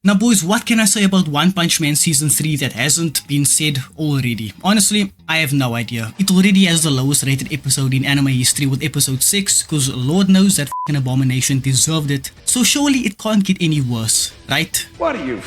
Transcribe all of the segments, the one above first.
Now boys, what can I say about One Punch Man Season 3 that hasn't been said already? Honestly, I have no idea. It already has the lowest rated episode in anime history with episode 6, cause Lord knows that f***ing Abomination deserved it. So surely it can't get any worse, right? What are you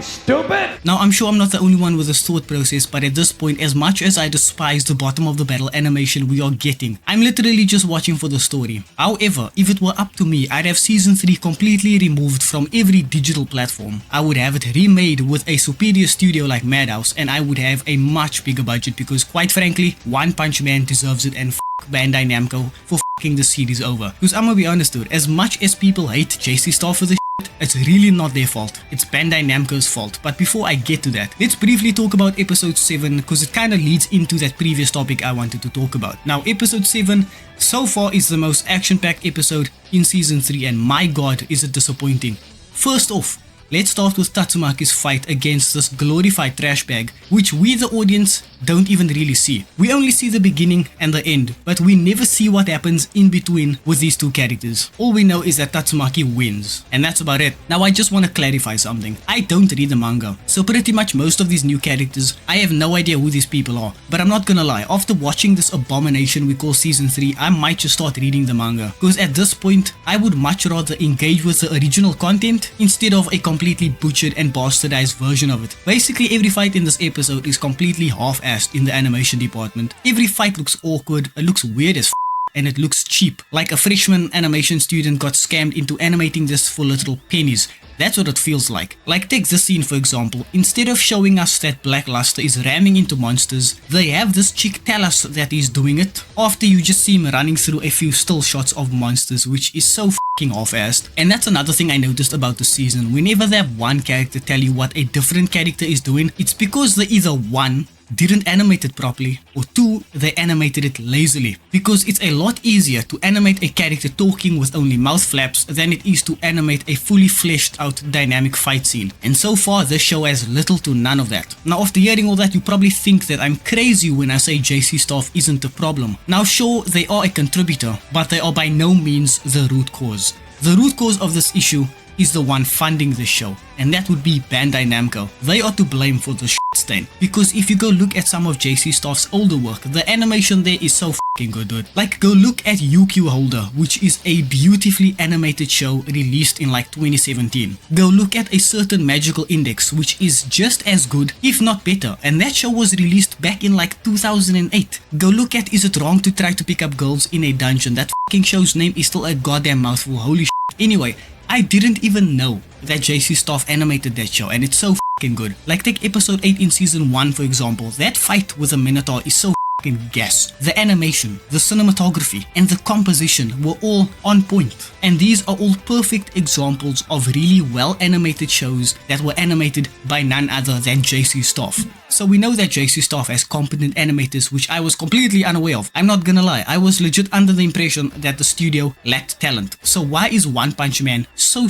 stupid? Now I'm sure I'm not the only one with this thought process, but at this point, as much as I despise the bottom of the barrel animation we are getting, I'm literally just watching for the story. However, if it were up to me, I'd have Season 3 completely removed from every digital platform. I would have it remade with a superior studio like Madhouse, and I would have a much bigger budget because quite frankly, One Punch Man deserves it, and f*** Bandai Namco for f***ing the series over. Because I'm gonna be honest dude, as much as people hate JC Star for this shit, it's really not their fault. It's Bandai Namco's fault. But before I get to that, let's briefly talk about episode 7 because it kind of leads into that previous topic I wanted to talk about. Now episode 7 so far is the most action-packed episode in season 3 and my god is it disappointing. First off, let's start with Tatsumaki's fight against this glorified trash bag, which we the audience don't even really see. We only see the beginning and the end, but we never see what happens in between with these two characters. All we know is that Tatsumaki wins, and that's about it. Now I just want to clarify something. I don't read the manga, so pretty much most of these new characters, I have no idea who these people are. But I'm not gonna lie, after watching this abomination we call season 3, I might just start reading the manga. Because at this point, I would much rather engage with the original content instead of a completely butchered and bastardized version of it. Basically every fight in this episode is completely half-assed in the animation department. Every fight looks awkward, it looks weird as f***, and it looks cheap. Like a freshman animation student got scammed into animating this for little pennies. That's what it feels like. Like take this scene for example, instead of showing us that Black Luster is ramming into monsters, they have this chick tell us that he's doing it, after you just see him running through a few still shots of monsters, which is so f***ing half-assed. And that's another thing I noticed about the season. Whenever they have one character tell you what a different character is doing, it's because they either one, didn't animate it properly, or 2, they animated it lazily. Because it's a lot easier to animate a character talking with only mouth flaps than it is to animate a fully fleshed out dynamic fight scene. And so far this show has little to none of that. Now after hearing all that, you probably think that I'm crazy when I say JC staff isn't the problem. Now sure, they are a contributor, but they are by no means the root cause. The root cause of this issue is the one funding the show, and that would be Bandai Namco. They are to blame for the shit stain, because if you go look at some of JC Staff's older work, the animation there is so f***ing good dude. Like go look at UQ Holder, which is a beautifully animated show released in like 2017. Go look at A Certain Magical Index, which is just as good, if not better, and that show was released back in like 2008. Go look at Is It Wrong to Try to Pick Up Girls in a Dungeon. That f***ing show's name is still a goddamn mouthful, holy shit. Anyway, I didn't even know that JC Staff animated that show, and it's so f***ing good. Like take episode 8 in season 1 for example, that fight with a Minotaur is so f***ing gas. The animation, the cinematography, and the composition were all on point. And these are all perfect examples of really well animated shows that were animated by none other than JC Staff. So we know that JC Staff has competent animators, which I was completely unaware of. I'm not gonna lie, I was legit under the impression that the studio lacked talent. So why is One Punch Man so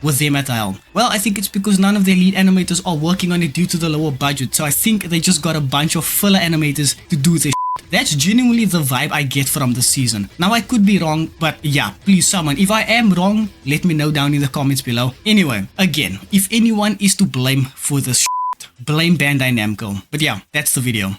with them at the helm? Well, I think it's because none of their lead animators are working on it due to the lower budget, so I think they just got a bunch of filler animators to do this shit. That's genuinely the vibe I get from this season. Now I could be wrong, but yeah, please someone, if I am wrong, let me know down in the comments below. Anyway, again, if anyone is to blame for this shit, blame Bandai Namco. But yeah, that's the video.